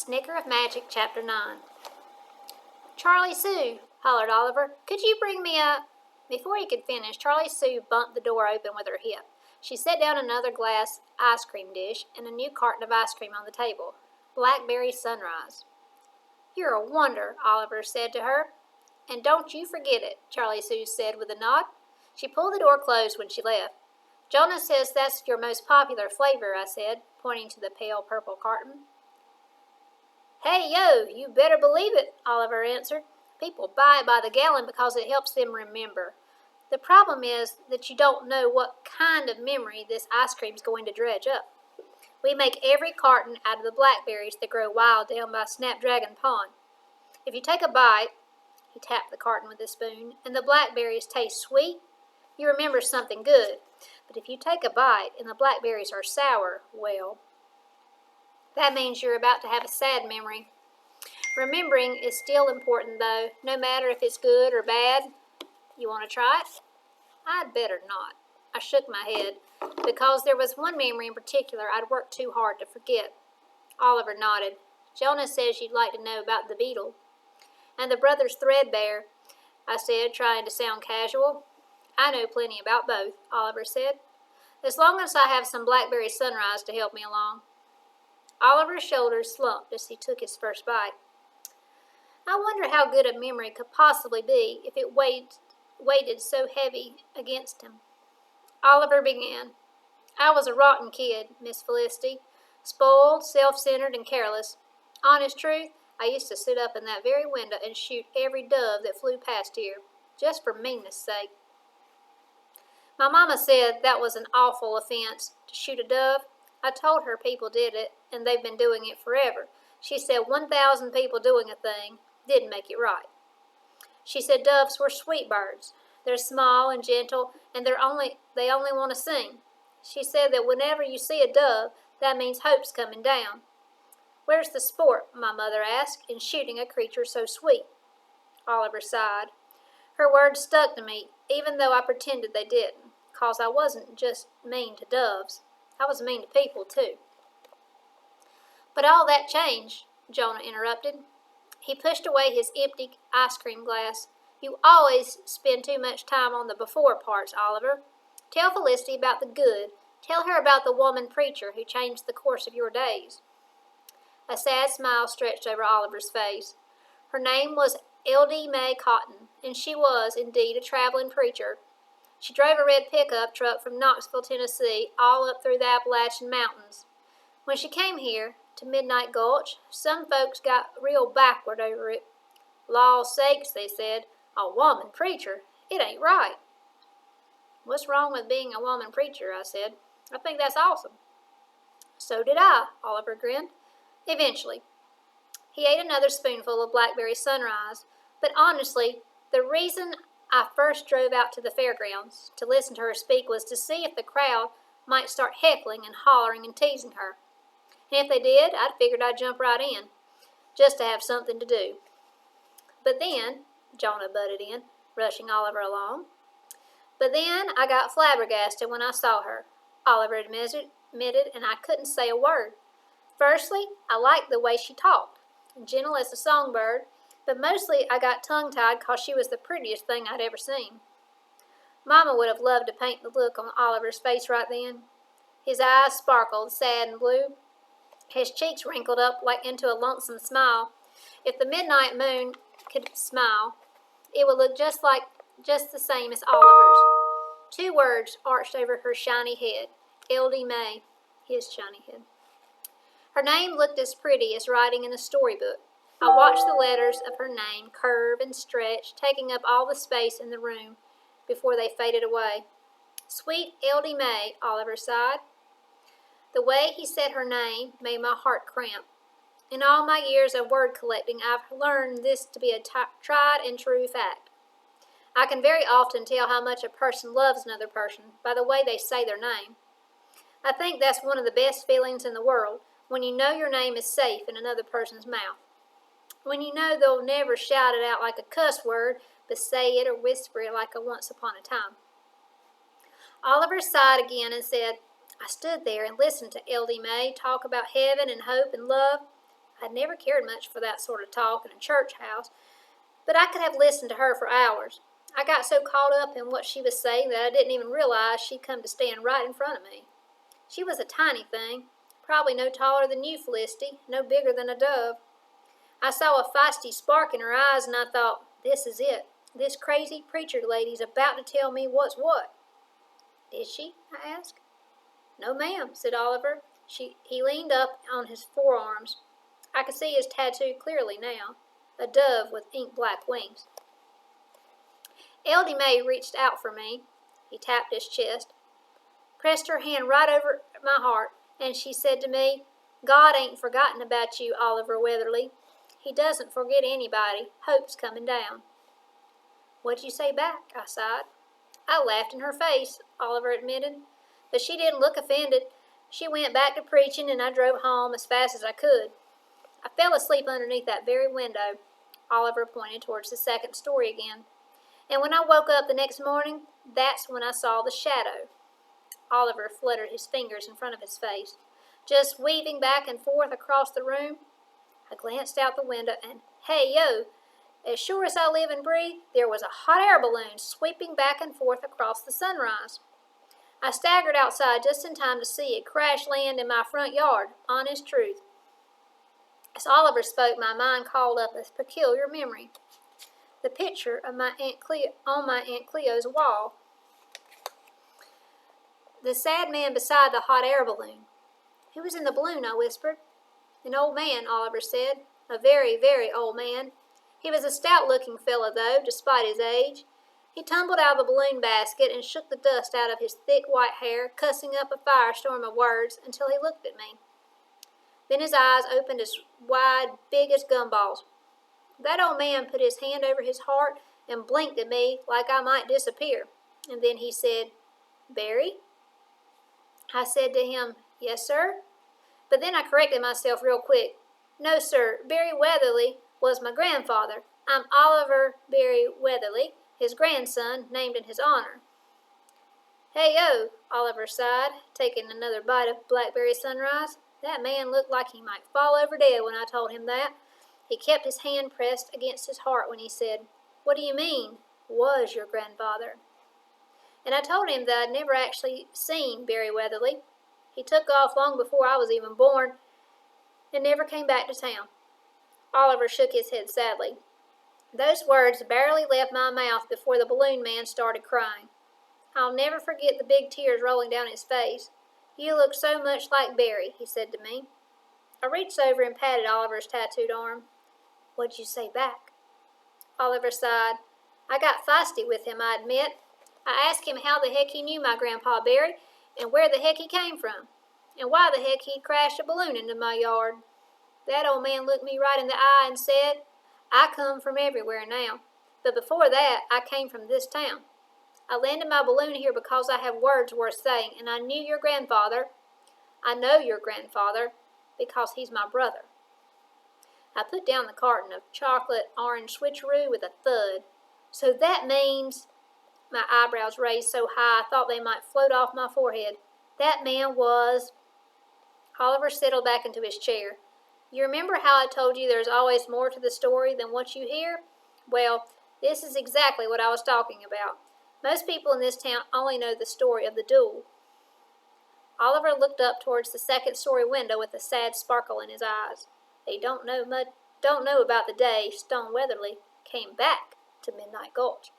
Snicker of Magic, Chapter 9. "Charlie Sue," hollered Oliver, "could you bring me a—" Before he could finish, Charlie Sue bumped the door open with her hip. She set down another glass ice cream dish and a new carton of ice cream on the table. Blackberry Sunrise. "You're a wonder," Oliver said to her. "And don't you forget it," Charlie Sue said with a nod. She pulled the door closed when she left. "Jonah says that's your most popular flavor," I said, pointing to the pale purple carton. "Hey, yo, you better believe it," Oliver answered. "People buy it by the gallon because it helps them remember. The problem is that you don't know what kind of memory this ice cream's going to dredge up. We make every carton out of the blackberries that grow wild down by Snapdragon Pond. If you take a bite," he tapped the carton with a spoon, "and the blackberries taste sweet, you remember something good. But if you take a bite and the blackberries are sour, well, that means you're about to have a sad memory. Remembering is still important, though, no matter if it's good or bad. You want to try it?" "I'd better not." I shook my head, because there was one memory in particular I'd worked too hard to forget. Oliver nodded. "Jonah says you'd like to know about the beetle." "And the brothers Threadbare," I said, trying to sound casual. "I know plenty about both," Oliver said, "as long as I have some Blackberry Sunrise to help me along." Oliver's shoulders slumped as he took his first bite. I wonder how good a memory could possibly be if it weighted so heavy against him. Oliver began. "I was a rotten kid, Miss Felicity, spoiled, self-centered, and careless. Honest truth, I used to sit up in that very window and shoot every dove that flew past here, just for meanness' sake. My mama said that was an awful offense, to shoot a dove. I told her people did it, and they've been doing it forever. She said 1,000 people doing a thing didn't make it right. She said doves were sweet birds. They're small and gentle, and they only want to sing. She said that whenever you see a dove, that means hope's coming down. Where's the sport," my mother asked, "in shooting a creature so sweet?" Oliver sighed. Her words stuck to me, even though I pretended they didn't, 'cause I wasn't just mean to doves. I was mean to people, too. "But all that changed," Jonah interrupted. He pushed away his empty ice cream glass. "You always spend too much time on the before parts, Oliver. Tell Felicity about the good. Tell her about the woman preacher who changed the course of your days." A sad smile stretched over Oliver's face. Her name was L.D. May Cotton, and she was, indeed, a traveling preacher. She drove a red pickup truck from Knoxville, Tennessee, all up through the Appalachian Mountains. When she came here, to Midnight Gulch, some folks got real backward over it. "Law's sakes," they said, "a woman preacher? It ain't right." "What's wrong with being a woman preacher?" I said. "I think that's awesome." "So did I," Oliver grinned. "Eventually." He ate another spoonful of Blackberry Sunrise, but honestly, the reason I first drove out to the fairgrounds to listen to her speak was to see if the crowd might start heckling and hollering and teasing her. And if they did, I figured I'd jump right in, just to have something to do. "But then," Jonah butted in, rushing Oliver along, "but then I got flabbergasted when I saw her," Oliver admitted, and I couldn't say a word. "Firstly, I liked the way she talked, gentle as a songbird, but mostly I got tongue-tied 'cause she was the prettiest thing I'd ever seen." Mama would have loved to paint the look on Oliver's face right then. His eyes sparkled, sad and blue. His cheeks wrinkled up like into a lonesome smile. If the midnight moon could smile, it would look just the same as Oliver's. Two words arched over her shiny head. L.D. May, his shiny head. Her name looked as pretty as writing in a storybook. I watched the letters of her name curve and stretch, taking up all the space in the room before they faded away. "Sweet L.D. May," Oliver sighed. The way he said her name made my heart cramp. In all my years of word collecting, I've learned this to be a tried and true fact. I can very often tell how much a person loves another person by the way they say their name. I think that's one of the best feelings in the world, when you know your name is safe in another person's mouth. When you know they'll never shout it out like a cuss word, but say it or whisper it like a once upon a time. Oliver sighed again and said, "I stood there and listened to L.D. May talk about heaven and hope and love. I'd never cared much for that sort of talk in a church house, but I could have listened to her for hours. I got so caught up in what she was saying that I didn't even realize she'd come to stand right in front of me. She was a tiny thing, probably no taller than you, Felicity, no bigger than a dove. I saw a feisty spark in her eyes, and I thought, this is it. This crazy preacher lady's about to tell me what's what. Did she? I asked. No, ma'am, said Oliver. He leaned up on his forearms. I could see his tattoo clearly now, a dove with ink-black wings. Eldy May reached out for me. He tapped his chest, pressed her hand right over my heart, and she said to me, God ain't forgotten about you, Oliver Weatherly. He doesn't forget anybody. Hope's coming down. What'd you say back? I sighed. I laughed in her face, Oliver admitted, but she didn't look offended. She went back to preaching, and I drove home as fast as I could. I fell asleep underneath that very window. Oliver pointed towards the second story again. And when I woke up the next morning, that's when I saw the shadow. Oliver fluttered his fingers in front of his face, just weaving back and forth across the room. I glanced out the window, and hey, yo, as sure as I live and breathe, there was a hot air balloon sweeping back and forth across the sunrise. I staggered outside just in time to see it crash land in my front yard, honest truth. As Oliver spoke, my mind called up a peculiar memory. The picture of my on my Aunt Cleo's wall. The sad man beside the hot air balloon. Who was in the balloon? I whispered. An old man, Oliver said. A very, very old man. He was a stout-looking fellow, though, despite his age. He tumbled out of the balloon basket and shook the dust out of his thick white hair, cussing up a firestorm of words until he looked at me. Then his eyes opened as wide, big as gumballs. That old man put his hand over his heart and blinked at me like I might disappear. And then he said, Barry? I said to him, Yes, sir. But then I corrected myself real quick. No, sir, Barry Weatherly was my grandfather. I'm Oliver Barry Weatherly, his grandson, named in his honor. Hey-o, Oliver sighed, taking another bite of blackberry sunrise. That man looked like he might fall over dead when I told him that. He kept his hand pressed against his heart when he said, What do you mean, was your grandfather? And I told him that I'd never actually seen Barry Weatherly. He took off long before I was even born and never came back to town. Oliver shook his head sadly. Those words barely left my mouth before the balloon man started crying. I'll never forget the big tears rolling down his face. You look so much like Barry, he said to me. I reached over and patted Oliver's tattooed arm. What'd you say back? Oliver sighed. I got feisty with him, I admit. I asked him how the heck he knew my Grandpa Barry and where the heck he came from, and why the heck he'd crashed a balloon into my yard. That old man looked me right in the eye and said, I come from everywhere now, but before that I came from this town. I landed my balloon here because I have words worth saying, and I knew your grandfather. I know your grandfather because he's my brother. I put down the carton of chocolate orange switcheroo with a thud. So that means... My eyebrows raised so high I thought they might float off my forehead. That man was... Oliver settled back into his chair. You remember how I told you there's always more to the story than what you hear? Well, this is exactly what I was talking about. Most people in this town only know the story of the duel. Oliver looked up towards the second-story window with a sad sparkle in his eyes. They don't know about the day Stone Weatherly came back to Midnight Gulch.